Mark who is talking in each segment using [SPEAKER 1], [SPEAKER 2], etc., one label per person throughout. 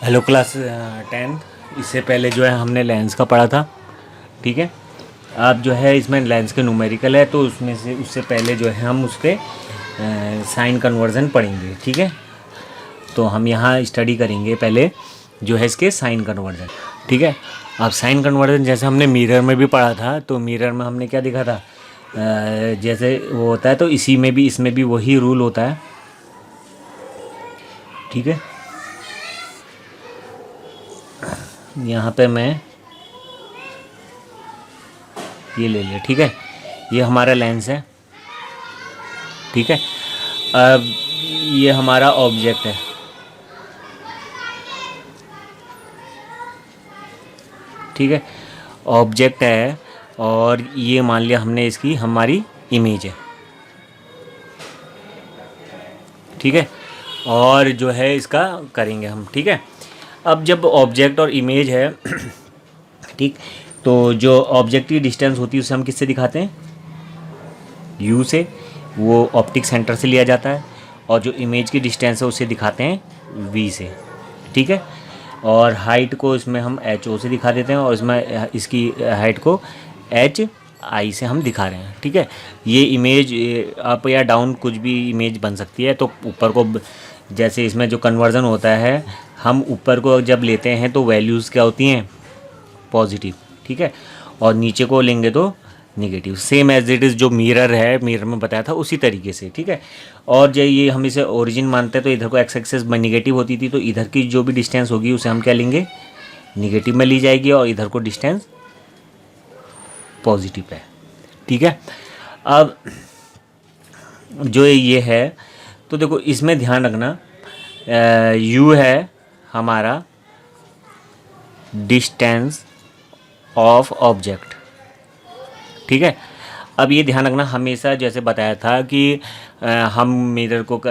[SPEAKER 1] Hello class 10। इससे पहले जो है हमने लेंस का पढ़ा था, ठीक है। अब जो है इसमें लेंस के न्यूमेरिकल है, तो उसमें से उससे पहले जो है हम उसके साइन कन्वर्जन पढ़ेंगे, ठीक है। तो हम यहाँ स्टडी करेंगे पहले जो है इसके साइन कन्वर्जन, ठीक है। अब साइन कन्वर्जन जैसे हमने मिरर में भी पढ़ा था, तो मिरर में हमने क्या देखा था, जैसे वो होता है तो इसी में भी इसमें भी वही रूल होता है, ठीक है। यहाँ पे मैं ये ले लिया, ठीक है। ये हमारा लेंस है, ठीक है। अब ये हमारा ऑब्जेक्ट है, ठीक है। ऑब्जेक्ट है और ये मान लिया हमने इसकी हमारी इमेज है, ठीक है। और जो है इसका करेंगे हम, ठीक है। अब जब ऑब्जेक्ट और इमेज है ठीक, तो जो ऑब्जेक्ट की डिस्टेंस होती है उसे हम किससे दिखाते हैं, यू से, वो ऑप्टिक सेंटर से लिया जाता है। और जो इमेज की डिस्टेंस है उसे दिखाते हैं वी से, ठीक है। और हाइट को इसमें हम एच ओ से दिखा देते हैं, और इसमें इसकी हाइट को एच आई से हम दिखा रहे हैं, ठीक है। ये इमेज अप या डाउन कुछ भी इमेज बन सकती है। तो ऊपर को जैसे इसमें जो कन्वर्जन होता है, हम ऊपर को जब लेते हैं तो वैल्यूज़ क्या होती हैं, पॉजिटिव, ठीक है। और नीचे को लेंगे तो negative, same as it is जो मिरर है, मिरर में बताया था उसी तरीके से, ठीक है। और जो ये हम इसे ओरिजिन मानते हैं, तो इधर को एक्स एक्सेस निगेटिव होती थी, तो इधर की जो भी डिस्टेंस होगी उसे हम क्या लेंगे, निगेटिव में ली जाएगी, और इधर को डिस्टेंस पॉजिटिव है, ठीक है। अब जो ये है, तो देखो इसमें ध्यान रखना, यू है हमारा डिस्टेंस ऑफ ऑब्जेक्ट, ठीक है। अब ये ध्यान रखना, हमेशा जैसे बताया था कि हम मिरर को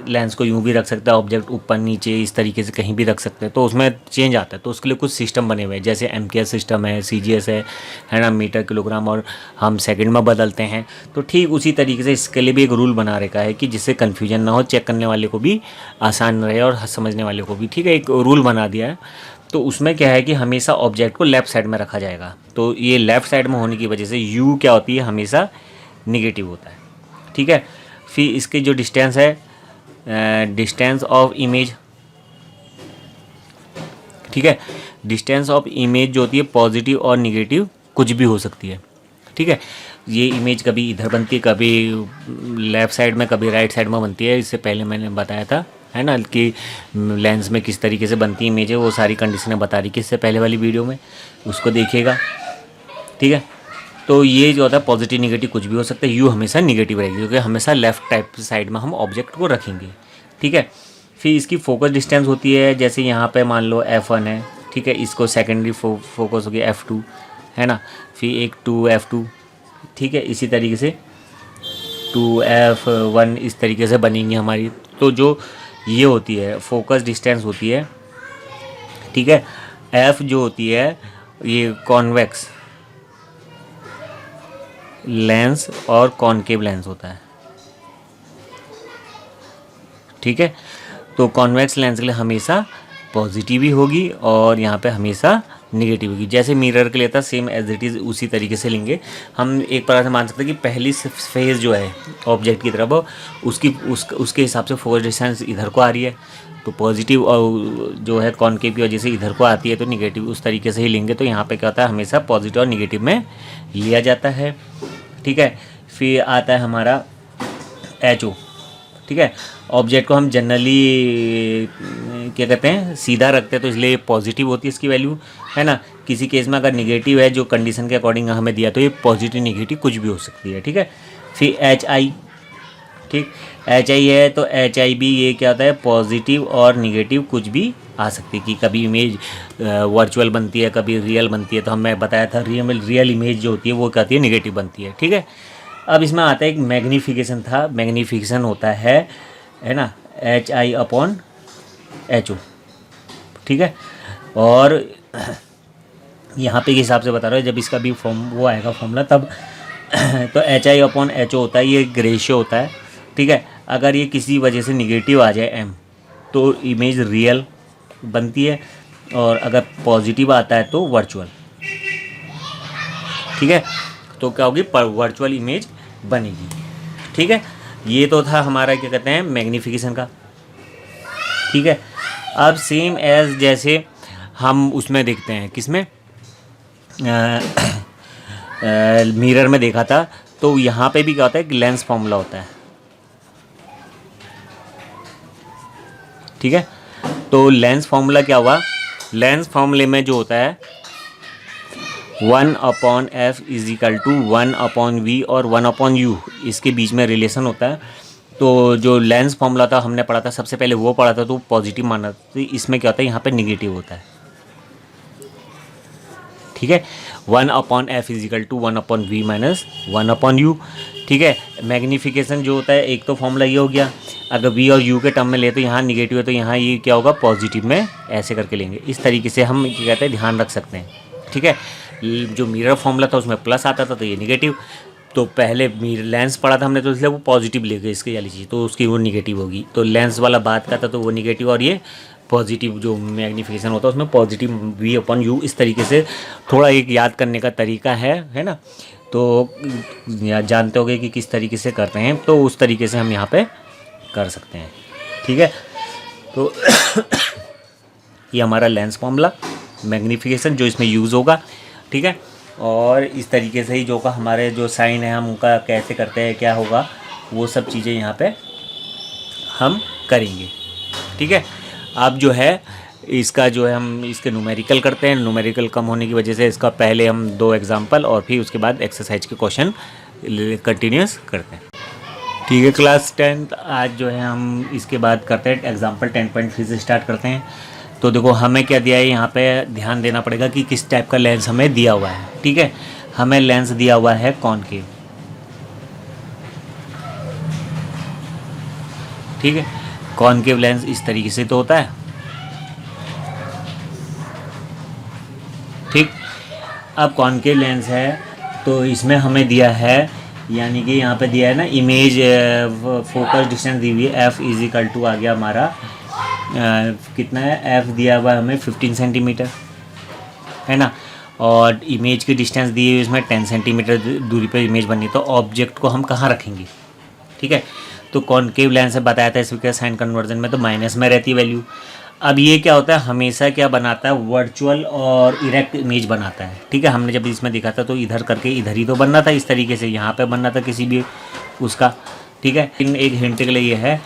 [SPEAKER 1] लेंस को यूं भी रख सकते हैं, ऑब्जेक्ट ऊपर नीचे इस तरीके से कहीं भी रख सकते हैं, तो उसमें चेंज आता है। तो उसके लिए कुछ सिस्टम बने हुए हैं, जैसे एमकेएस सिस्टम है, सीजीएस है ना, मीटर किलोग्राम, और हम सेकंड में बदलते हैं। तो ठीक उसी तरीके से इसके लिए भी एक रूल बना रखा है कि जिससे कन्फ्यूजन ना हो, चेक करने वाले को भी आसान रहे और समझने वाले को भी, ठीक है। एक रूल बना दिया है। तो उसमें क्या है कि हमेशा ऑब्जेक्ट को लेफ़्ट साइड में रखा जाएगा। तो ये लेफ़्ट साइड में होने की वजह से यू क्या होती है, हमेशा निगेटिव होता है, ठीक है। फिर इसकी जो डिस्टेंस है, डिस्टेंस ऑफ इमेज, ठीक है। डिस्टेंस ऑफ इमेज जो होती है पॉजिटिव और निगेटिव कुछ भी हो सकती है, ठीक है। ये इमेज कभी इधर बनती है, कभी लेफ़्ट साइड में, कभी राइट साइड में बनती है। इससे पहले मैंने बताया था, है ना, कि लेंस में किस तरीके से बनती है इमेज है, वो सारी कंडीशनें बता रही कि इससे पहले वाली वीडियो में, उसको देखिएगा, ठीक है। तो ये जो होता है पॉजिटिव निगेटिव कुछ भी हो सकता है, यू हमेशा निगेटिव रहेगी, क्योंकि हमेशा लेफ्ट टाइप साइड में हम ऑब्जेक्ट को रखेंगे, ठीक है। फिर इसकी फोकस डिस्टेंस होती है, जैसे यहाँ पे मान लो F1 है, ठीक है। इसको सेकेंडरी फोकस होगी F2, है ना। फिर एक 2F2, ठीक है। इसी तरीके से 2F1 इस तरीके से बनेंगी हमारी। तो जो ये होती है फोकस डिस्टेंस होती है, ठीक है। F जो होती है ये कॉन्वेक्स लेंस और कॉनकेव लेंस होता है, ठीक है। तो कॉन्वेक्स लेंस के लिए हमेशा पॉजिटिव ही होगी, और यहाँ पे हमेशा निगेटिव होगी। जैसे मिरर के लिए था, सेम एज इट इज़ उसी तरीके से लेंगे। हम एक प्रकार से मान सकते हैं कि पहली फेज जो है ऑब्जेक्ट की तरफ, उसके हिसाब से फोकस डिस्टेंस इधर को आ रही है, तो पॉजिटिव, और जो है कॉनकेव की वजह से इधर को आती है, तो निगेटिव उस तरीके से ही लेंगे। तो यहाँ पे क्या होता है, हमेशा पॉजिटिव और निगेटिव में लिया जाता है, ठीक है। फिर आता है हमारा एच ओ, ठीक है। ऑब्जेक्ट को हम जनरली क्या कहते हैं, सीधा रखते हैं, तो इसलिए पॉजिटिव होती है इसकी वैल्यू, है ना। किसी केस में अगर निगेटिव है, जो कंडीशन के अकॉर्डिंग हमें दिया, तो ये पॉजिटिव निगेटिव कुछ भी हो सकती है, ठीक है। फिर एच आई, ठीक, एच आई है, तो एच आई भी ये क्या होता है, पॉजिटिव और निगेटिव कुछ भी आ सकती है। कि कभी इमेज वर्चुअल बनती है, कभी रियल बनती है। तो हमें बताया था रियल इमेज जो होती है वो कहती है निगेटिव बनती है, ठीक है। अब इसमें आता है एक मैग्नीफिकेशन था, मैग्नीफिकेशन होता है ना, H I upon H O, ठीक है। और यहाँ पे के हिसाब से बता रहा हूँ, जब इसका भी वो आएगा फॉर्मूला तब तो H I upon H O होता है, ये एक रेशियो होता है, ठीक है। अगर ये किसी वजह से निगेटिव आ जाए m, तो इमेज रियल बनती है, और अगर पॉजिटिव आता है तो वर्चुअल। ठीक है, तो क्या होगी, वर्चुअल इमेज बनेगी। ठीक है, ये तो था हमारा क्या कहते हैं मैग्नीफिकेशन का। ठीक है, अब सेम एज जैसे हम उसमें देखते हैं, किसमें, मिरर में देखा था, तो यहाँ पे भी क्या होता है कि लेंस फॉर्मूला होता है। ठीक है, तो लेंस फॉर्मूला क्या हुआ, लेंस फॉर्मूले में जो होता है 1/f is equal to 1/v और 1/u, इसके बीच में रिलेशन होता है। तो जो लेंस फॉर्मूला था हमने पढ़ा था सबसे पहले, वो पढ़ा था तो पॉजिटिव माना था, तो इसमें क्या होता है यहाँ पे निगेटिव होता है। ठीक है, 1/f is equal to 1/v minus 1/u। ठीक है, मैग्नीफिकेशन जो होता है, एक तो फॉर्मूला ये हो गया, अगर v और u के टर्म में ले तो यहाँ निगेटिव है, तो यहाँ ये क्या होगा पॉजिटिव में ऐसे करके लेंगे। इस तरीके से हम क्या कहते हैं ध्यान रख सकते हैं। ठीक है, जो मिरर फॉर्मूला था उसमें प्लस आता था तो ये निगेटिव, तो पहले लेंस पढ़ा था हमने तो इसलिए वो पॉजिटिव ले गए इसके वाली चीज़, तो उसकी वो निगेटिव होगी। तो लेंस वाला बात का था तो वो निगेटिव, और ये पॉजिटिव जो मैग्नीफिकेशन होता है उसमें पॉजिटिव v/u। इस तरीके से थोड़ा एक याद करने का तरीका है ना, तो जानते होगे कि किस तरीके से करते हैं, तो उस तरीके से हम यहाँ पे कर सकते हैं। ठीक है, तो ये हमारा लेंस फॉर्मूला मैग्नीफिकेशन जो इसमें यूज़ होगा। ठीक है, और इस तरीके से ही जो का हमारे जो साइन है हम उनका कैसे करते हैं, क्या होगा, वो सब चीज़ें यहाँ पे हम करेंगे। ठीक है, अब जो है इसका जो है हम इसके न्यूमेरिकल करते हैं। न्यूमेरिकल कम होने की वजह से इसका पहले हम 2 एग्जाम्पल और फिर उसके बाद एक्सरसाइज के क्वेश्चन कंटिन्यूस करते हैं। ठीक है, क्लास 10 आज जो है हम इसके बाद करते हैं एग्जाम्पल 10.3 से स्टार्ट करते हैं। तो देखो हमें क्या दिया है, यहाँ पे ध्यान देना पड़ेगा कि किस टाइप का लेंस हमें दिया हुआ है। ठीक है, हमें लेंस दिया हुआ है कॉनकेव। ठीक है, कॉनकेव लेंस इस तरीके से तो होता है। ठीक, अब कॉनकेव लेंस है तो इसमें हमें दिया है, यानी कि यहाँ पे दिया है ना इमेज फोकस डिस्टेंस दी हुई है, f इज इक्वल टू आ गया हमारा कितना है, f दिया हुआ हमें 15 सेंटीमीटर है ना, और इमेज की डिस्टेंस दी हुई इसमें 10 सेंटीमीटर दूरी पर इमेज बनी, तो ऑब्जेक्ट को हम कहाँ रखेंगे। ठीक है, तो कॉनकेव लेंस से बताया था इसके साइन कन्वर्जन में तो माइनस में रहती है वैल्यू। अब ये क्या होता है, हमेशा क्या बनाता है, वर्चुअल और इरेक्ट इमेज बनाता है। ठीक है, हमने जब इसमें देखा था तो इधर करके इधर ही तो बनना था, इस तरीके से यहाँ पे बनना था किसी भी उसका। ठीक है, इन एक हिंट के लिए ये है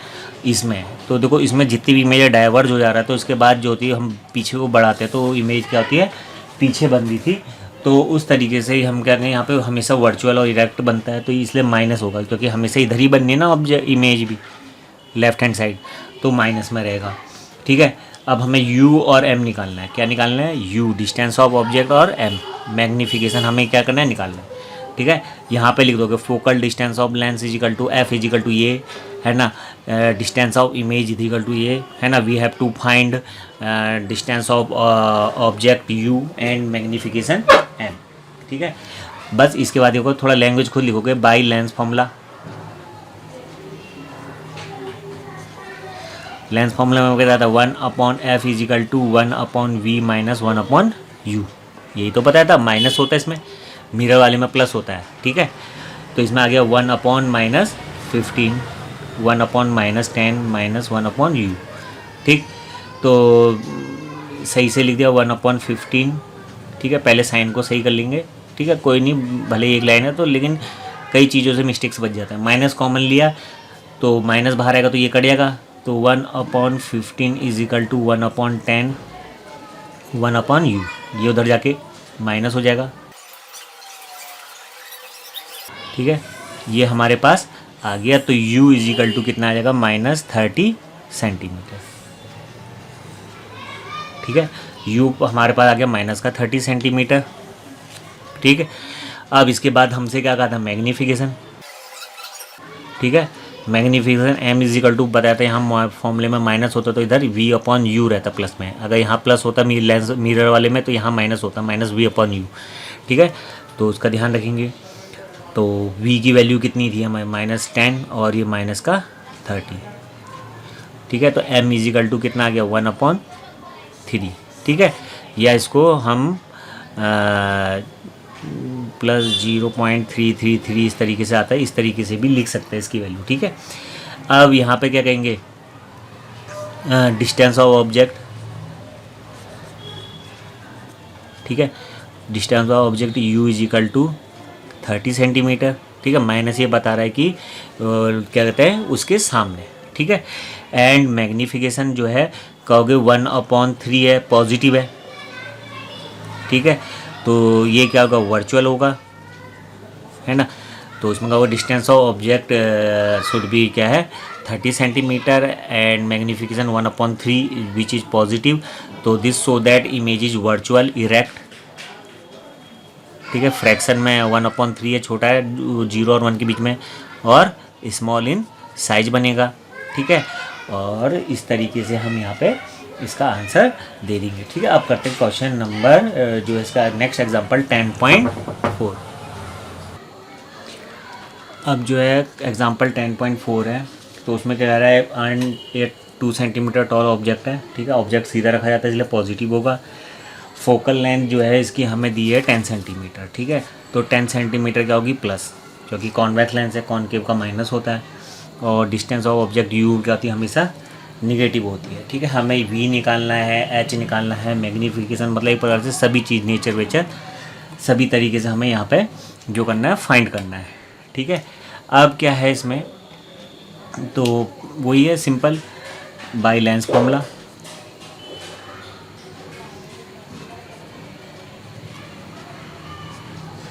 [SPEAKER 1] इसमें, तो देखो इसमें जितनी भी इमेज डाइवर्ज हो जा रहा है तो इसके बाद जो होती है हम पीछे को बढ़ाते हैं तो इमेज क्या होती है पीछे बन रही थी, तो उस तरीके से ही हम क्या करें, यहाँ पे हमेशा वर्चुअल और इरेक्ट बनता है तो इसलिए माइनस होगा, क्योंकि हमेशा इधर ही बननी है ना ऑब्जेक्ट इमेज भी लेफ्ट हैंड साइड, तो माइनस में रहेगा। ठीक है, अब हमें u और m निकालना है। क्या निकालना है, u डिस्टेंस ऑफ ऑब्जेक्ट और m मैग्नीफिकेशन हमें क्या करना है, निकालना है। ठीक है, यहाँ पे लिख दोगे focal distance of lens is equal to f is equal to ये है ना, distance of image is equal to ये है ना, we have to find distance of object u and magnification m। ठीक है, बस इसके बाद देखो थोड़ा लैंग्वेज खुद लिखोगे, by lens formula. Lens formula में क्या था, 1/f is equal to 1/v minus 1/u, यही तो बताया था, माइनस होता है इसमें, मिरर वाले में प्लस होता है। ठीक है, तो इसमें आ गया 1/-15 1/-10 माइनस 1/u। ठीक, तो सही से लिख दिया 1/15। ठीक है, पहले साइन को सही कर लेंगे। ठीक है, कोई नहीं, भले एक लाइन है तो, लेकिन कई चीज़ों से मिस्टेक्स बच जाते हैं। माइनस कॉमन लिया तो माइनस बाहर आएगा तो ये कट जाएगा, तो 1/15 इज इक्वल टू 1/10 1/u, ये उधर जाके माइनस हो जाएगा। ठीक है, ये हमारे पास आ गया, तो u इज इक्वल टू कितना आ जाएगा, -30 सेंटीमीटर। ठीक है, u हमारे पास आ गया -30 सेंटीमीटर। ठीक है, अब इसके बाद हमसे क्या कहा था, मैग्नीफिकेशन। ठीक है, magnification m is equal to बताते हैं हम, फॉर्मूले में माइनस होता तो इधर v/u रहता प्लस में, अगर यहाँ प्लस होता लेंस मिरर वाले में तो यहाँ माइनस होता -v/u। ठीक है, तो उसका ध्यान रखेंगे। तो v की वैल्यू कितनी थी हमें, -10 और ये -30। ठीक है, तो m इज इक्वल टू कितना आ गया, 1/30 3, ठीक है, या इसको हम +0.333 इस तरीके से आता है, इस तरीके से भी लिख सकते हैं इसकी वैल्यू, ठीक है। अब यहाँ पे क्या कहेंगे, डिस्टेंस ऑफ ऑब्जेक्ट, ठीक है, distance of object u is equal to 30 centimetre, ठीक है, माइनस ये बता रहा है कि क्या कहते हैं उसके सामने, ठीक है। एंड मैग्नीफिकेशन जो है कहोगे 1/3 है, पॉजिटिव है, ठीक है, तो ये क्या होगा, वर्चुअल होगा, है ना। तो उसमें कहोगे distance of object should be क्या है 30 centimetre and magnification 1/3 which is positive, तो this so that image is virtual erect, ठीक है। फ्रैक्शन में 1/3 है, छोटा है 0 और 1 के बीच में, और स्मॉल इन साइज बनेगा, ठीक है। और इस तरीके से हम यहाँ पे इसका आंसर दे देंगे, ठीक है। अब करते हैं क्वेश्चन नंबर जो है इसका नेक्स्ट एग्जांपल 10.4। अब जो है एग्जांपल 10.4 है, तो उसमें क्या कह रहा है, अर्न एक 2 सेंटीमीटर टॉल ऑब्जेक्ट है, ठीक है, ऑब्जेक्ट सीधा रखा जाता है इसलिए पॉजिटिव होगा। फोकल लेंथ जो है इसकी हमें दी है 10 सेंटीमीटर, ठीक है, तो 10 सेंटीमीटर क्या होगी प्लस, क्योंकि कॉन्वेक्स लेंस है, कॉनकेव का माइनस होता है। और डिस्टेंस ऑफ ऑब्जेक्ट यू क्या होती है, हमेशा निगेटिव होती है, ठीक है। हमें वी निकालना है, एच निकालना है, मैग्नीफिकेशन, मतलब एक प्रकार से सभी चीज़ नेचर वेचर सभी तरीके से हमें यहाँ पे जो करना है फाइंड करना है, ठीक है। अब क्या है इसमें, तो वही है सिंपल बाई लेंस फॉर्मूला,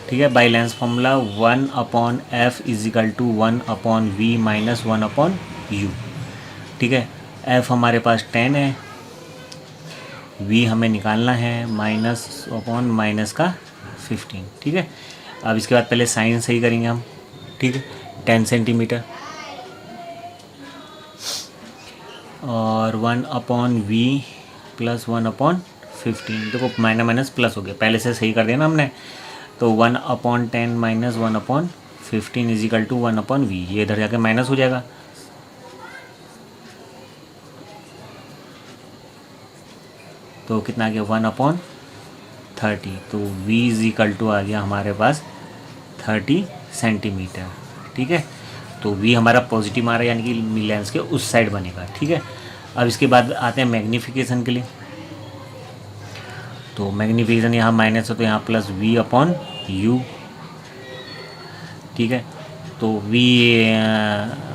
[SPEAKER 1] ठीक है, by lens formula 1/f is equal to 1/v minus 1/u, ठीक है। f हमारे पास 10 है, v हमें निकालना है माइनस का 15, ठीक है। अब इसके बाद पहले साइन सही करेंगे हम, ठीक है, 10 सेंटीमीटर और 1/v प्लस 1/15, देखो माइनस प्लस हो गया, पहले से सही कर दिया ना हमने, तो 1/10 minus 1/15 is equal to 1/v, ये इधर जाके माइनस हो जाएगा, तो कितना आ गया 1/30, तो v इज इक्वल टू आ गया हमारे पास 30 सेंटीमीटर, ठीक है। तो v हमारा पॉजिटिव मारा यानी कि लेंस के उस साइड बनेगा, ठीक है। अब इसके बाद आते हैं मैग्नीफिकेशन के लिए, तो मैग्नीफिकेशन यहाँ माइनस है तो यहाँ प्लस v/u, ठीक है। तो v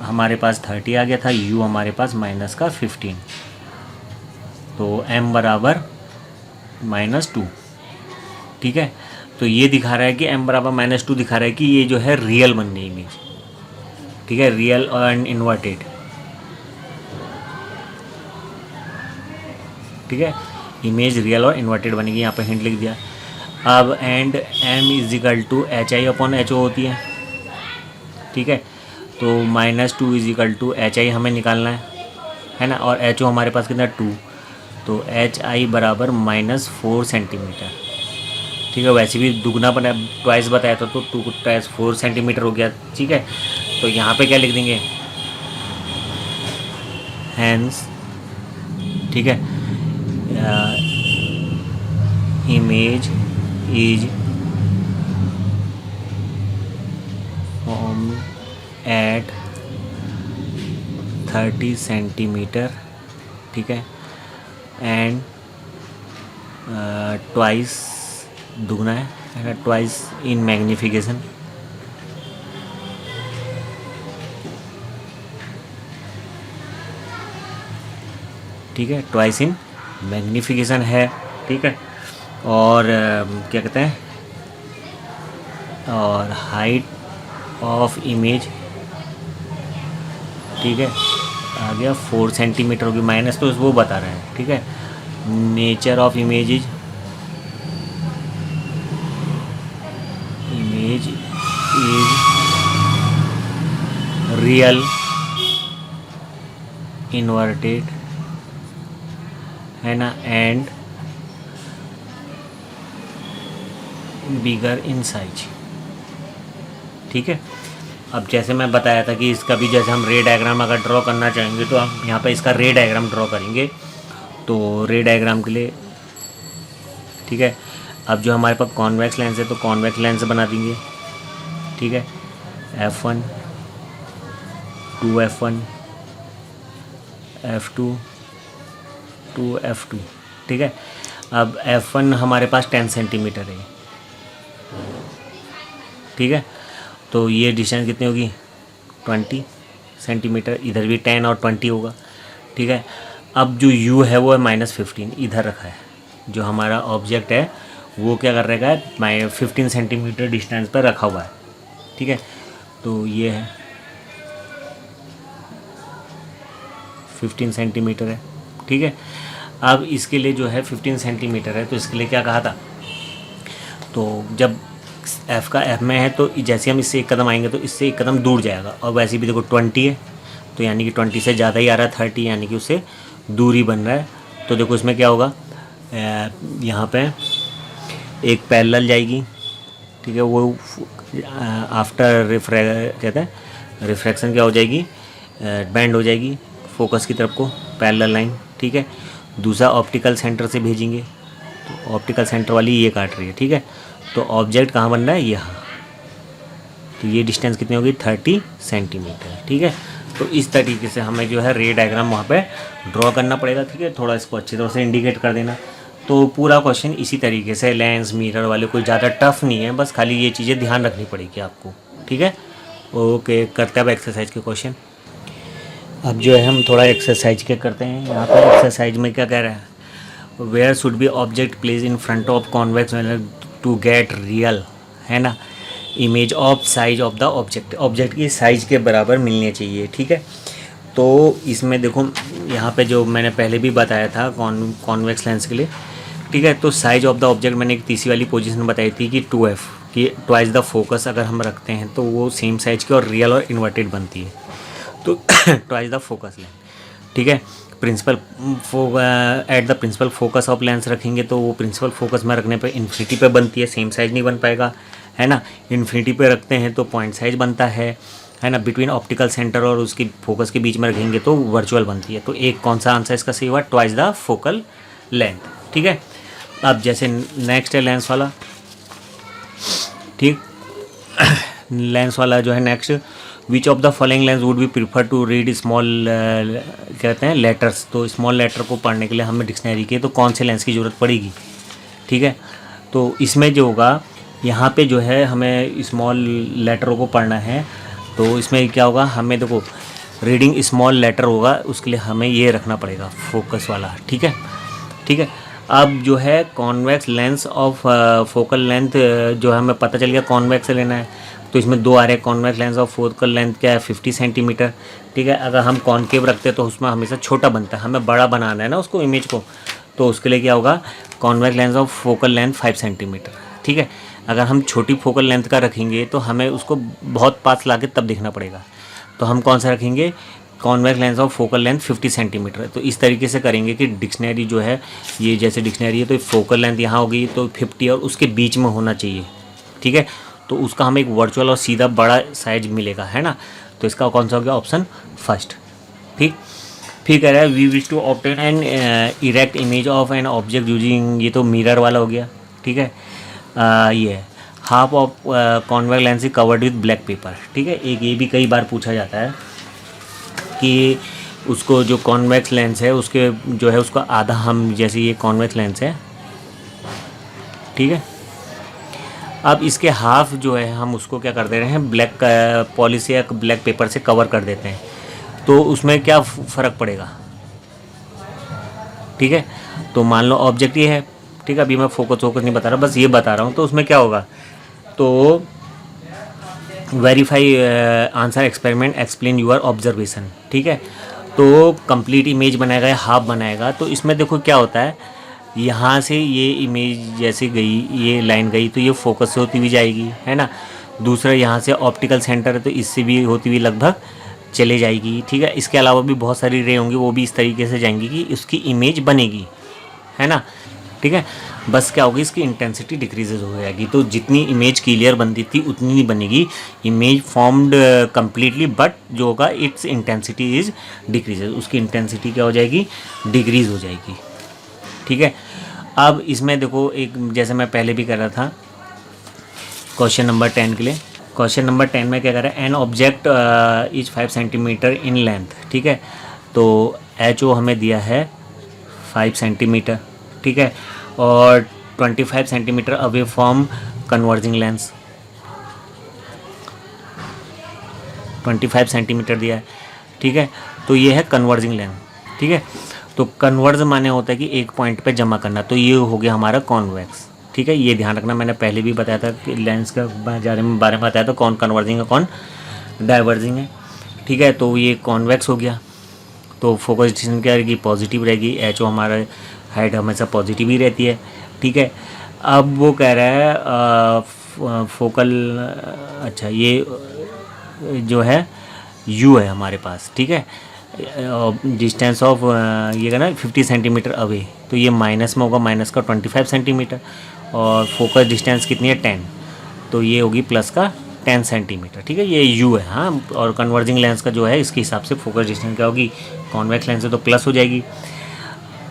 [SPEAKER 1] हमारे पास 30 आ गया था, u हमारे पास माइनस का 15, तो m बराबर -2, ठीक है। तो ये दिखा रहा है कि m बराबर -2 दिखा रहा है कि ये जो है रियल बन रही इमेज, ठीक है, रियल और इन्वर्टेड, ठीक है, इमेज रियल और इन्वर्टेड बनेगी, यहाँ पे हिंट लिख दिया। अब and m is equal to HI/HO होती है, ठीक है, तो -2 इज इक्वल टू HI हमें निकालना है ना, और HO हमारे पास कितना 2, तो HI बराबर -4 सेंटीमीटर, ठीक है। वैसे भी दुगना बना ट्वाइस बताया था, तो 2 टाइस 4 सेंटीमीटर हो गया, ठीक है। तो यहाँ पे क्या लिख देंगे, हैंस, ठीक है, image is form at 30 centimetre, ठीक है, एंड ट्वाइस दुगना है ट्वाइस इन मैग्नीफिकेशन, ठीक है, ट्वाइस इन मैग्नीफिकेशन है, ठीक है। और क्या कहते हैं, और हाइट ऑफ इमेज, ठीक है, आ गया 4 सेंटीमीटर होगी, माइनस तो वो बता रहा है, ठीक है। Nature of image is real inverted, है ना, एंड बिगर इन साइज, ठीक है। अब जैसे मैं बताया था कि इसका भी जैसे हम रे डायग्राम अगर ड्रॉ करना चाहेंगे तो हम यहाँ पे इसका रे डायग्राम ड्रॉ करेंगे, तो रे डायग्राम के लिए, ठीक है। अब जो हमारे पास कॉन्वेक्स लेंस है तो कॉन्वेक्स लेंस बना देंगे, ठीक है। F1 2F1 F2 2F2, ठीक है। अब F1 हमारे पास 10 सेंटीमीटर है, ठीक है। तो ये डिस्टेंस कितनी होगी 20 सेंटीमीटर, इधर भी 10 और 20 होगा, ठीक है। अब जो U है वो है -15 इधर रखा है, जो हमारा ऑब्जेक्ट है वो क्या कर रहेगा है 15 सेंटीमीटर डिस्टेंस पर रखा हुआ है, ठीक है। तो ये है 15 सेंटीमीटर है, ठीक है। अब इसके लिए जो है 15 सेंटीमीटर है, तो इसके लिए क्या कहा था, तो जब F का F में है तो जैसे हम इससे एक कदम आएंगे तो इससे एक कदम दूर जाएगा, और वैसे भी देखो 20 है तो यानी कि 20 से ज़्यादा ही आ रहा है, 30 यानी कि उससे दूरी बन रहा है। तो देखो इसमें क्या होगा, यहाँ पे एक पैरेलल जाएगी, ठीक है। वो आफ्टर कहते हैं रिफ्रैक्शन क्या हो जाएगी, बेंड हो जाएगी फोकस की तरफ को, पैरेलल लाइन, ठीक है। दूसरा ऑप्टिकल सेंटर से भेजेंगे, तो ऑप्टिकल सेंटर वाली ये काट रही है, ठीक है। तो ऑब्जेक्ट कहाँ बन रहा है, यहाँ। तो ये डिस्टेंस कितनी होगी 30 सेंटीमीटर, ठीक है। तो इस तरीके से हमें जो है रे डायग्राम वहाँ पे ड्रॉ करना पड़ेगा, ठीक है। थोड़ा इसको अच्छी तरह से इंडिकेट कर देना। तो पूरा क्वेश्चन इसी तरीके से, लेंस मिरर वाले कोई ज़्यादा टफ नहीं है, बस खाली ये चीज़ें ध्यान रखनी पड़ेगी आपको, ठीक है। ओके, करते हैं अब एक्सरसाइज के क्वेश्चन। अब जो है हम थोड़ा एक्सरसाइज के करते हैं। यहाँ पर एक्सरसाइज में क्या कह रहा है, where should be object place in front of convex mirror to get real, है ना, image of size of the object, object की साइज़ के बराबर मिलनी चाहिए, ठीक है। तो इसमें देखो यहाँ पे जो मैंने पहले भी बताया था कॉन्वेक्स लेंस के लिए, ठीक है। तो साइज ऑफ द ऑब्जेक्ट मैंने एक तीसरी वाली पोजीशन बताई थी कि 2F, कि ट्वाइस द फोकस अगर हम रखते हैं तो वो सेम साइज की और रियल और इन्वर्टेड बनती है, तो ट्वाइस द फोकस लेंथ, ठीक है। Principal at the principal focus of lens रखेंगे तो वो प्रिंसिपल फोकस में रखने पे इन्फिनिटी पे बनती है, सेम साइज नहीं बन पाएगा, है ना। इन्फिनिटी पे रखते हैं तो पॉइंट साइज बनता है ना। बिटवीन ऑप्टिकल सेंटर और उसकी फोकस के बीच में रखेंगे तो वर्चुअल बनती है। तो एक कौन सा आंसर इसका सही हुआ, ट्वाइस द फोकल लेंथ, ठीक है। अब जैसे नेक्स्ट है लेंस वाला, ठीक। लेंस वाला जो है next, which of the following lens would be prefer to read small कहते हैं लेटर्स, तो स्मॉल लेटर को पढ़ने के लिए हमें डिक्शनरी की तो कौन से लेंस की ज़रूरत पड़ेगी, ठीक है। तो इसमें जो होगा यहाँ पे जो है हमें स्मॉल लेटरों को पढ़ना है, तो इसमें क्या होगा, हमें देखो रीडिंग स्मॉल लेटर होगा, उसके लिए हमें ये रखना पड़ेगा फोकस वाला, ठीक है, ठीक है। अब जो है convex lens of focal length जो है हमें पता चल गया कॉन्वेक्स से लेना है, तो इसमें दो आ रहे हैं। Convex lens of focal length क्या है 50 सेंटीमीटर, ठीक है। अगर हम कॉन्केव रखते हैं तो उसमें हमेशा छोटा बनता है, हमें बड़ा बनाना है ना उसको, इमेज को, तो उसके लिए क्या होगा, convex lens of focal length 5 centimetre, ठीक है। अगर हम छोटी फोकल लेंथ का रखेंगे तो हमें उसको बहुत पास ला के तब देखना पड़ेगा, तो हम कौन सा रखेंगे, convex lens of focal length 50 centimetre. तो इस तरीके से करेंगे कि डिक्शनरी जो है, ये जैसे डिक्शनरी है तो फोकल लेंथ यहाँ होगी तो 50 और उसके बीच में होना चाहिए, ठीक है। तो उसका हमें एक वर्चुअल और सीधा बड़ा साइज मिलेगा, है ना। तो इसका कौन सा हो गया, ऑप्शन फर्स्ट, ठीक। फिर कह रहा है we wish to obtain an erect image of an object using, ये तो मिरर वाला हो गया, ठीक है। ये half of convex lens is covered with black paper, ठीक है। एक ये भी कई बार पूछा जाता है कि उसको जो कॉन्वेक्स लेंस है उसके जो है उसका आधा, हम जैसे ये कॉन्वेक्स लेंस है, ठीक है। अब इसके हाफ जो है हम उसको क्या कर दे रहे हैं, ब्लैक पॉलिश या ब्लैक पेपर से कवर कर देते हैं, तो उसमें क्या फ़र्क पड़ेगा, ठीक है। तो मान लो ऑब्जेक्ट ये है, ठीक है। अभी मैं फोकस नहीं बता रहा, बस ये बता रहा हूँ। तो उसमें क्या होगा, तो verify answer experiment explain your observation, ठीक है। तो कंप्लीट इमेज बनाएगा या हाफ बनाएगा, तो इसमें देखो क्या होता है, यहाँ से ये इमेज जैसे गई, ये लाइन गई तो ये फोकस से होती हुई जाएगी, है ना। दूसरा यहाँ से ऑप्टिकल सेंटर है तो इससे भी होती हुई लगभग चले जाएगी, ठीक है। इसके अलावा भी बहुत सारी रे होंगी, वो भी इस तरीके से जाएंगी कि उसकी इमेज बनेगी, है ना, ठीक है। बस क्या होगी, इसकी इंटेंसिटी डिक्रीजेज हो जाएगी, तो जितनी इमेज क्लियर बनती थी उतनी नहीं बनेगी, इमेज फॉर्म्ड कम्प्लीटली, बट जो होगा इट्स इंटेंसिटी इज डिक्रीजेज, उसकी इंटेंसिटी क्या हो जाएगी, डिक्रीज हो जाएगी, ठीक है। अब इसमें देखो एक, जैसे मैं पहले भी कर रहा था क्वेश्चन नंबर 10 के लिए, क्वेश्चन नंबर 10 में क्या कर रहा है, an object is 5 centimetre in length, ठीक है। तो एच ओ हमें दिया है 5 सेंटीमीटर, ठीक है, और 25 centimetre away from converging lens, 25 centimetre दिया है, ठीक है। तो ये है कन्वर्जिंग लेंस, ठीक है। तो कन्वर्ज माने होता है कि एक पॉइंट पे जमा करना, तो ये हो गया हमारा कॉन्वेक्स, ठीक है। ये ध्यान रखना, मैंने पहले भी बताया था कि लेंस के बारे में बताया था कौन कन्वर्जिंग है कौन डाइवर्जिंग है, ठीक है। तो ये कॉन्वेक्स हो गया। तो फोकस डिस्टेंस क्या रहेगी, पॉजिटिव रहेगी, एच ओ हमारा हाइट हमेशा पॉजिटिव ही रहती है, ठीक है। अब वो कह रहा है फोकल, अच्छा ये जो है यू है हमारे पास, ठीक है। डिस्टेंस ऑफ ये का ना 50 सेंटीमीटर अवे, तो ये माइनस में होगा, माइनस का 25 सेंटीमीटर, और फोकस डिस्टेंस कितनी है 10, तो ये होगी प्लस का 10 सेंटीमीटर, ठीक है। ये यू है, हाँ। और कन्वर्जिंग लेंस का जो है इसके हिसाब से फोकस डिस्टेंस क्या होगी, कॉन्वेक्स लेंस है तो प्लस हो जाएगी।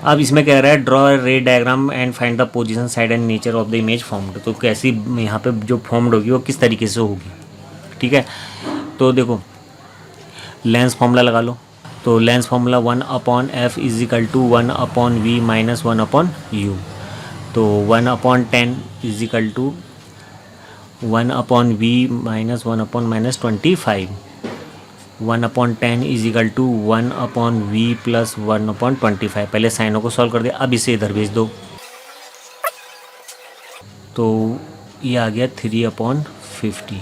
[SPEAKER 1] अब इसमें कह रहा है ड्रॉ रे diagram and find the position side and nature of the image formed, तो कैसी यहाँ पे जो फॉर्म्ड होगी वो किस तरीके से होगी, ठीक है। तो देखो लेंस फॉर्मूला लगा लो, तो lens formula 1/f is equal to 1/v minus 1/u, तो 1/10 is equal to 1/v minus 1/-25, 1/10 is equal to 1/v plus 1/25। पहले साइनों को सॉल्व कर दिया, अब इसे इधर भेज दो, तो ये आ गया 3/50,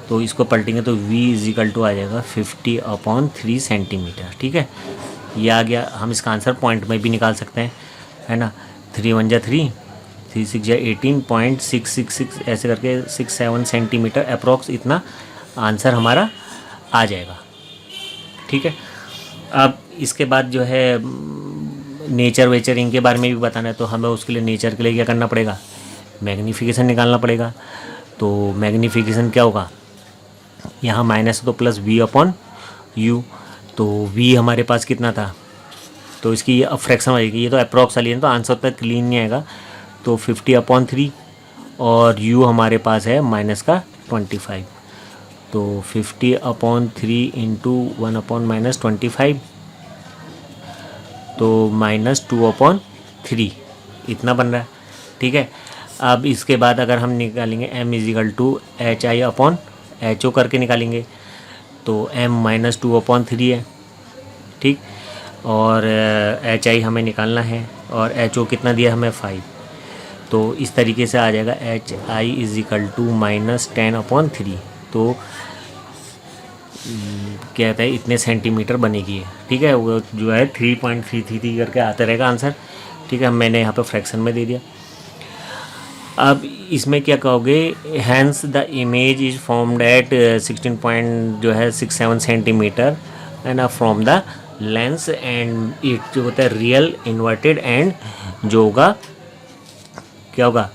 [SPEAKER 1] तो इसको पलटेंगे तो v इज इक्वल टू आ जाएगा 50/3 सेंटीमीटर, ठीक है। ये आ गया। हम इसका आंसर पॉइंट में भी निकाल सकते हैं, है ना। 3 1 जा 3, 3 6 जा 18.666 ऐसे करके 6-7 सेंटीमीटर अप्रॉक्स, इतना आंसर हमारा आ जाएगा, ठीक है। अब इसके बाद जो है नेचर वेचर इनके बारे में भी बताना है, तो हमें उसके लिए नेचर के लिए क्या करना पड़ेगा, मैग्नीफिकेशन निकालना पड़ेगा। तो मैग्नीफिकेशन क्या होगा, यहाँ माइनस तो प्लस v/u, तो v हमारे पास कितना था, तो इसकी ये फ्रैक्शन आएगी, ये तो अप्रॉक्स वाली है तो आंसर उतना क्लीन नहीं आएगा, तो 50/3, और u हमारे पास है माइनस का 25, तो 50/3 इंटू 1/-25, तो -2/3 इतना बन रहा है, ठीक है। अब इसके बाद अगर हम निकालेंगे m is equal to HI/HO करके निकालेंगे, तो m -2/3 है, ठीक। और HI हमें निकालना है, और HO कितना दिया हमें 5, तो इस तरीके से आ जाएगा HI इज इक्वल टू -10/3, तो क्या कहता है इतने सेंटीमीटर बनेगी है, ठीक है। वो जो है 3.333 करके आता रहेगा आंसर, ठीक है। मैंने यहाँ पे फ्रैक्शन में दे दिया। अब इसमें क्या कहोगे, hence the image is formed at 16.67 centimetre and from the lens, and it जो होता है रियल इन्वर्टेड एंड जो होगा क्या होगा,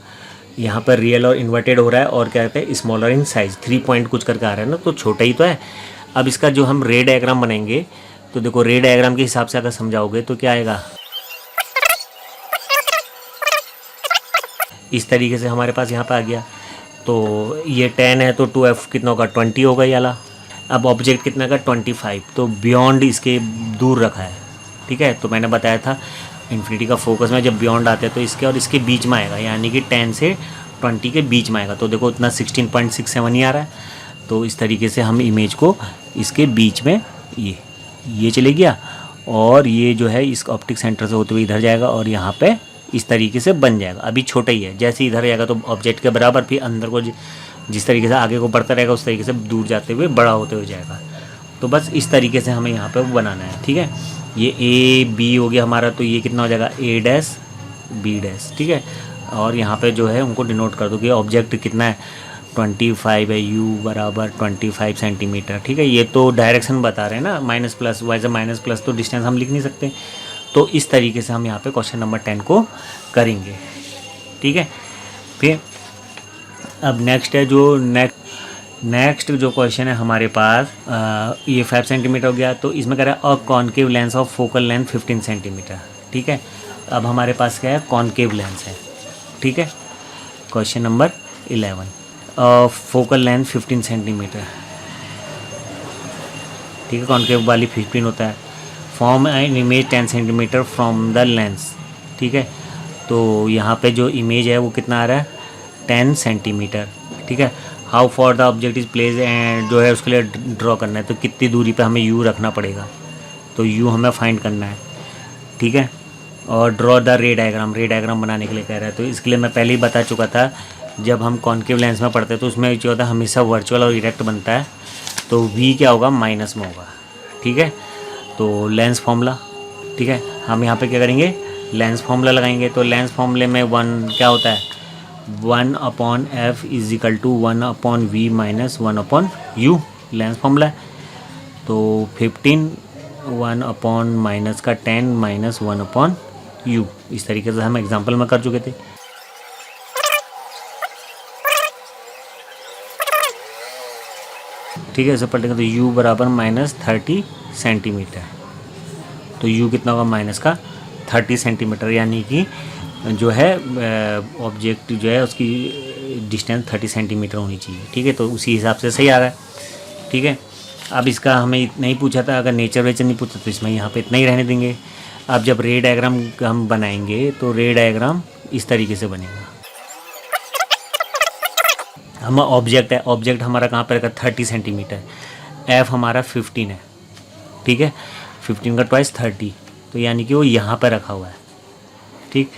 [SPEAKER 1] यहाँ पर रियल और इन्वर्टेड हो रहा है, और क्या कहते हैं स्मॉलर इन साइज, 3 पॉइंट कुछ करके आ रहा है ना, तो छोटा ही तो है। अब इसका जो हम रे डायग्राम बनाएंगे, तो देखो रे डायग्राम के हिसाब से अगर समझाओगे तो क्या आएगा, इस तरीके से हमारे पास यहाँ पे आ गया। तो ये 10 है तो 2f कितना होगा, 20 होगा ये वाला। अब ऑब्जेक्ट कितना का 25, तो बियॉन्ड इसके दूर रखा है, ठीक है। तो मैंने बताया था इन्फिनिटी का फोकस में जब बियॉन्ड आते हैं तो इसके और इसके बीच में आएगा, यानी कि 10 से 20 के बीच में आएगा। तो देखो इतना 16.67 ही आ रहा है, तो इस तरीके से हम इमेज को इसके बीच में ये चले गया, और ये जो है इस ऑप्टिक सेंटर से होते हुए इधर जाएगा, और यहाँ पे इस तरीके से बन जाएगा। अभी छोटा ही है, जैसे इधर जाएगा तो ऑब्जेक्ट के बराबर, फिर अंदर को जिस तरीके से आगे को बढ़ता रहेगा उस तरीके से दूर जाते हुए बड़ा होते हुए जाएगा। तो बस इस तरीके से हमें यहाँ पे बनाना है, ठीक है। ये A B हो गया हमारा, तो ये कितना हो जाएगा A'/B', ठीक है। और यहाँ पे जो है उनको डिनोट कर दो कि ऑब्जेक्ट कितना है 25 है, u बराबर 25 सेंटीमीटर, ठीक है। ये तो डायरेक्शन बता रहे हैं ना, माइनस प्लस, वैसे माइनस प्लस तो डिस्टेंस हम लिख नहीं सकते। तो इस तरीके से हम यहाँ पे क्वेश्चन नंबर 10 को करेंगे, ठीक है। फिर अब नेक्स्ट है जो नेक्स्ट जो क्वेश्चन है हमारे पास, ये 5 सेंटीमीटर हो गया, तो इसमें कह रहा है a concave lens of focal length 15 centimetre, ठीक है। अब हमारे पास क्या है, कॉनकेव लेंस है, ठीक है। Question number 11, focal length 15 centimetre, ठीक है, कॉनकेव वाली 15 होता है। Form an image 10 centimetre from the lens, ठीक है। तो यहाँ पे जो इमेज है वो कितना आ रहा है, 10 सेंटीमीटर, ठीक है। How for the object is place and जो है उसके लिए ड्रॉ करना है, तो कितनी दूरी पे हमें यू रखना पड़ेगा, तो यू हमें फाइंड करना है, ठीक है। और ड्रॉ द रे डायग्राम बनाने के लिए कह रहा है, तो इसके लिए मैं पहले ही बता चुका था, जब हम कॉनकेव लेंस में पढ़ते हैं तो उसमें जो होता है हमेशा वर्चुअल और इरेक्ट बनता है, तो वी क्या होगा, माइनस में होगा, ठीक है। तो लेंस फॉर्मूला, ठीक है, हम यहाँ पे क्या करेंगे, लेंस फॉर्मूला लगाएंगे। तो लेंस फॉर्मूले में 1 क्या होता है, 1/f is equal to 1/v minus 1/u, lens formula है। तो 15 1 माइनस का 10 माइनस 1/u, इस तरीके से हम एग्जाम्पल में कर चुके थे। ठीक है, इसे पलटेंगे तो u बराबर -30 सेंटीमीटर, तो u कितना होगा, माइनस का 30 सेंटीमीटर, यानी कि जो है ऑब्जेक्ट जो है उसकी डिस्टेंस 30 सेंटीमीटर होनी चाहिए, ठीक है। तो उसी हिसाब से सही आ रहा है, ठीक है। अब इसका हमें इतना ही पूछा था, अगर नेचर वेचर नहीं पूछा तो इसमें यहाँ पे इतना ही रहने देंगे। अब जब रे डायग्राम हम बनाएंगे तो रे डायग्राम इस तरीके से बनेगा। हम ऑब्जेक्ट है, ऑब्जेक्ट हमारा कहाँ पर रहेगा, 30 सेंटीमीटर, एफ हमारा 15 है, ठीक है, 15 का ट्वाइस 30, तो यानी कि वो यहाँ पर रखा हुआ है, ठीक।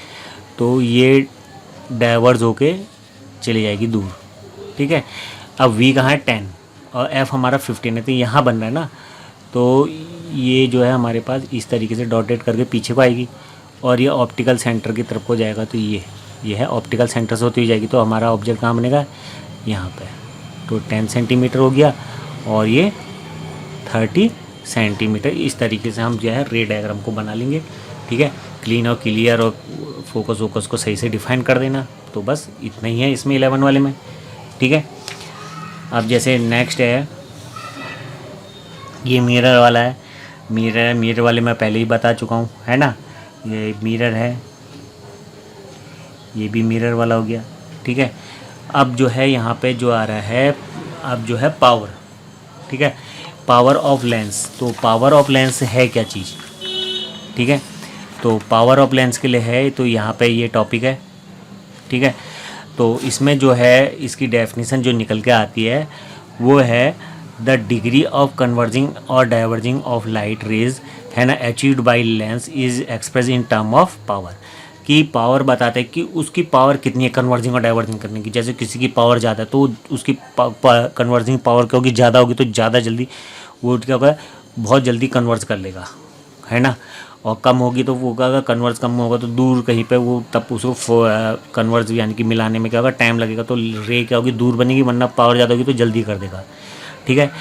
[SPEAKER 1] तो ये डाइवर्ज होके चली जाएगी दूर, ठीक है। अब वी कहाँ है, 10, और एफ हमारा 15 है, तो यहाँ बन रहा है ना, तो ये जो है हमारे पास इस तरीके से डॉटेड करके पीछे को आएगी, और ये ऑप्टिकल सेंटर की तरफ को जाएगा, तो ये है ऑप्टिकल सेंटर से होती हुई जाएगी। तो हमारा ऑब्जेक्ट कहाँ बनेगा, यहाँ पे, तो 10 सेंटीमीटर हो गया, और ये 30 सेंटीमीटर। इस तरीके से हम जो है रे डायग्राम को बना लेंगे, ठीक है। क्लीन और क्लियर और फोकस को सही से डिफाइन कर देना, तो बस इतना ही है इसमें 11 वाले में, ठीक है। अब जैसे नेक्स्ट है, ये मिरर वाला है, मिरर वाले मैं पहले ही बता चुका हूँ, है ना। ये मिरर है, ये भी मिरर वाला हो गया, ठीक है। अब जो है यहाँ पे जो आ रहा है, अब जो है पावर, ठीक है, पावर ऑफ लेंस। तो पावर ऑफ लेंस है क्या चीज़, ठीक है। तो पावर ऑफ लेंस के लिए है, तो यहाँ पे ये टॉपिक है, ठीक है। तो इसमें जो है इसकी डेफिनेशन जो निकल के आती है वो है द डिग्री ऑफ कन्वर्जिंग और डाइवर्जिंग ऑफ लाइट रेज, है ना, achieved by lens is express in term of power. कि पावर बताते हैं कि उसकी पावर कितनी है कन्वर्जिंग और डाइवर्जिंग करने की। जैसे किसी की पावर ज़्यादा है तो उसकी कन्वर्जिंग पावर क्या होगी, ज़्यादा होगी, तो ज़्यादा जल्दी वो क्या होगा, बहुत जल्दी कन्वर्ज कर लेगा, है ना। और कम होगी तो वो क्या होगा, कन्वर्ज कम होगा तो दूर कहीं पे वो तब उसको कन्वर्ज यानी कि मिलाने में क्या होगा, टाइम लगेगा, तो रे क्या होगी, दूर बनेगी, वरना पावर ज़्यादा होगी तो जल्दी कर देगा, ठीक है।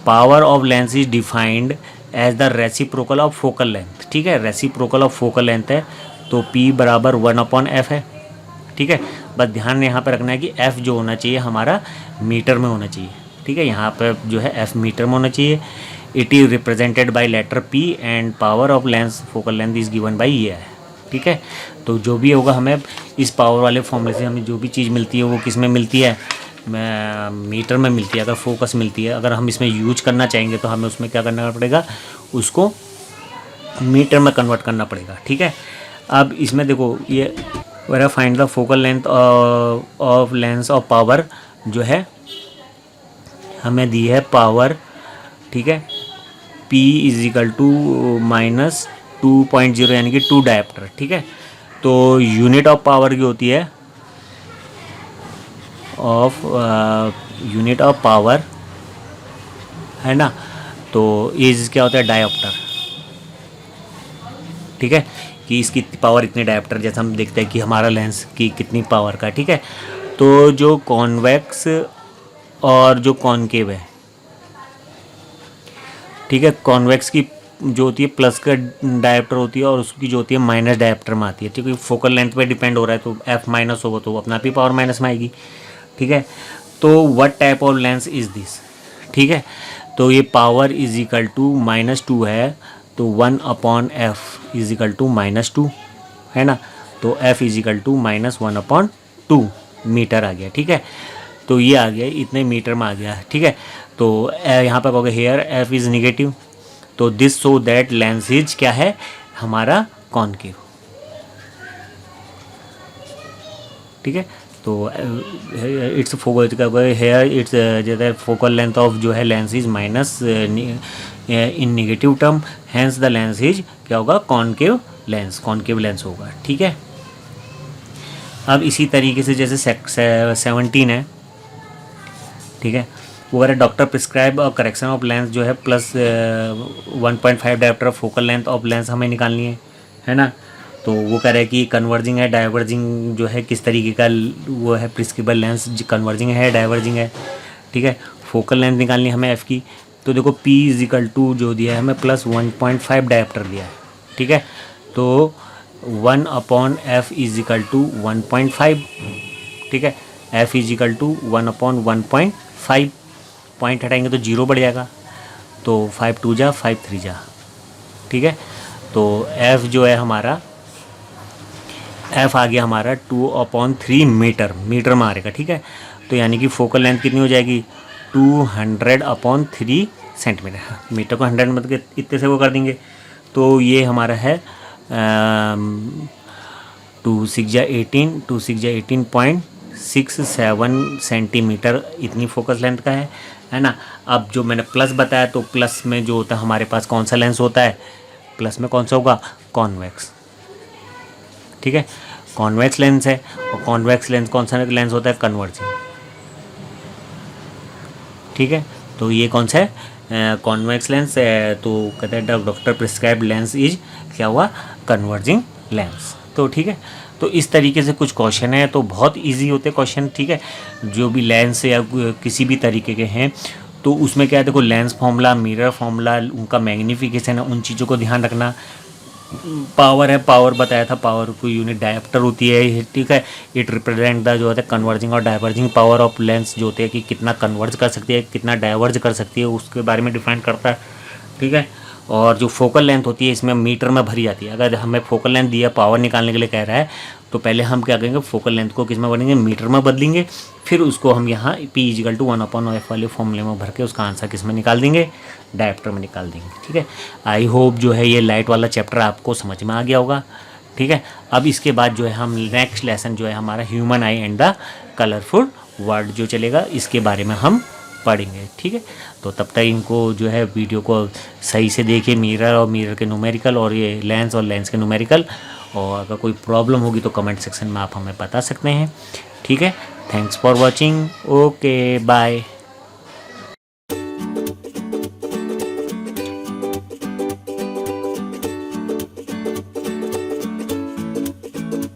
[SPEAKER 1] Power of lens is defined as the reciprocal of focal length, ठीक है, रेसिप्रोकल ऑफ फोकल लेंथ है, तो P बराबर 1/f है, ठीक है। बस ध्यान यहाँ पर रखना है कि F जो होना चाहिए हमारा मीटर में होना चाहिए, ठीक है, यहाँ पर जो है F मीटर में होना चाहिए। It is represented by letter P and power of lens focal length is given by ये है, ठीक है। तो जो भी होगा हमें इस पावर वाले फॉर्मूले से हमें जो भी चीज़ मिलती है वो किस में मिलती है, मीटर में मिलती है, अगर फोकस मिलती है। अगर हम इसमें यूज करना चाहेंगे तो हमें उसमें क्या करना पड़ेगा, उसको मीटर में कन्वर्ट करना पड़ेगा, ठीक है। अब इसमें देखो ये vera find the focal length of lens of power, जो है हमें दी है पावर, ठीक है, P इज इक्वल टू -2.0 यानी कि 2 डायप्टर, ठीक है। तो यूनिट ऑफ पावर की होती है यूनिट ऑफ पावर, है ना, तो इज क्या होता है, डायोप्टर, ठीक है, कि इसकी पावर इतने डायोप्टर, जैसे हम देखते हैं कि हमारा लेंस की कितनी पावर का, ठीक है। तो जो कॉन्वेक्स और जो कॉनकेव है, ठीक है, कॉन्वेक्स की जो होती है प्लस का डायोप्टर होती है और उसकी जो होती है माइनस डायोप्टर में आती है, ठीक है। फोकल लेंथ पे डिपेंड हो रहा है, तो F माइनस होगा तो अपना भी पावर माइनस में आएगी, ठीक है। तो what type of lens is this, ठीक है। तो ये पावर इज इक्वल टू -2 है, तो 1/f इज इक्वल टू -2 है ना, तो f is equal to -1/2 metre आ गया, ठीक है। तो ये आ गया, इतने मीटर में आ गया, ठीक है। तो यहाँ पर कहोगे here f is negative, so this so that lens is क्या है हमारा कॉनकेव, ठीक है। तो इट्स हेयर इट्स जैसे फोकल लेंथ ऑफ जो है lens is minus in negative term, hence the lens is क्या होगा कॉनकेव लेंस होगा, ठीक है। अब इसी तरीके से जैसे 17 है, ठीक है, वो कह रहा है डॉक्टर प्रिस्क्राइब और करेक्शन ऑफ लेंस जो है plus 1.5 dioptre of focal length of lens हमें निकालनी है ना। तो वो कह रहा है कि कन्वर्जिंग है डाइवर्जिंग जो है किस तरीके का वो है प्रिस्क्रिबल लेंस, कन्वर्जिंग है डाइवर्जिंग है, ठीक है। फोकल लेंथ निकालनी है हमें एफ़ की, तो देखो P इज इक्वल टू जो दिया है हमें प्लस 1.5 डायप्टर दिया है, ठीक है। तो 1/f इज इक्वल टू 1.5, ठीक है। f is equal to 1/1.5, point हटाएंगे तो 0 बढ़ जाएगा, तो 5 2 जा 5 3 जा, ठीक है। तो f जो है हमारा f आ गया हमारा 2/3 मीटर में आ रहेगा, ठीक है। तो यानी कि फोकल लेंथ कितनी हो जाएगी 200/3 सेंटीमीटर, मीटर को 100 मतलब इतने से वो कर देंगे, तो ये हमारा है 2 6 जा 18.67 सेंटीमीटर इतनी फोकस लेंथ का है ना। अब जो मैंने प्लस बताया, तो प्लस में जो होता है हमारे पास कौन सा लेंस होता है, प्लस में कौन सा होगा कॉन्वेक्स, ठीक है। कॉन्वेक्स लेंस है, और कॉन्वेक्स लेंस कौन सा लेंस होता है कन्वर्जिंग, ठीक है। तो ये कौन सा है कॉन्वेक्स लेंस है, तो कहते हैं डॉक्टर प्रिस्क्राइब लेंस इज क्या हुआ कन्वर्जिंग लेंस, तो ठीक है। तो इस तरीके से कुछ क्वेश्चन है, तो बहुत इजी होते क्वेश्चन, ठीक है। जो भी लेंस या किसी भी तरीके के हैं, तो उसमें क्या है देखो लेंस फार्मूला, मिरर फार्मूला, उनका मैग्नीफिकेशन है, उन चीज़ों को ध्यान रखना। पावर है, पावर बताया था, पावर को यूनिट डायप्टर होती है, ठीक है। इट रिप्रेजेंट द जो होता है कन्वर्जिंग और डाइवर्जिंग पावर ऑफ लेंस, जो होते हैं कि कितना कन्वर्ज कर सकती है कितना डाइवर्ज कर सकती है, उसके बारे में डिफाइन करता है, ठीक है। और जो फोकल लेंथ होती है इसमें मीटर में भरी जाती है। अगर हमें फोकल लेंथ दिया पावर निकालने के लिए कह रहा है, तो पहले हम क्या करेंगे फोकल लेंथ को किस में बदलेंगे मीटर में बदलेंगे, फिर उसको हम यहाँ P इजिकल टू 1/f वाले फॉर्मूले में भर के उसका आंसर किस में निकाल देंगे डायप्टर में निकाल देंगे, ठीक है। आई होप जो है ये लाइट वाला चैप्टर आपको समझ में आ गया होगा, ठीक है। अब इसके बाद जो है हम नेक्स्ट लेसन जो है हमारा human I and the colourful world जो चलेगा, इसके बारे में हम पढ़ेंगे, ठीक है। तो तब तक इनको जो है वीडियो को सही से देखिए, मिरर और मिरर के न्यूमेरिकल और ये लेंस और लेंस के न्यूमेरिकल, और अगर कोई प्रॉब्लम होगी तो कमेंट सेक्शन में आप हमें बता सकते हैं, ठीक है। Thanks for watching, okay bye.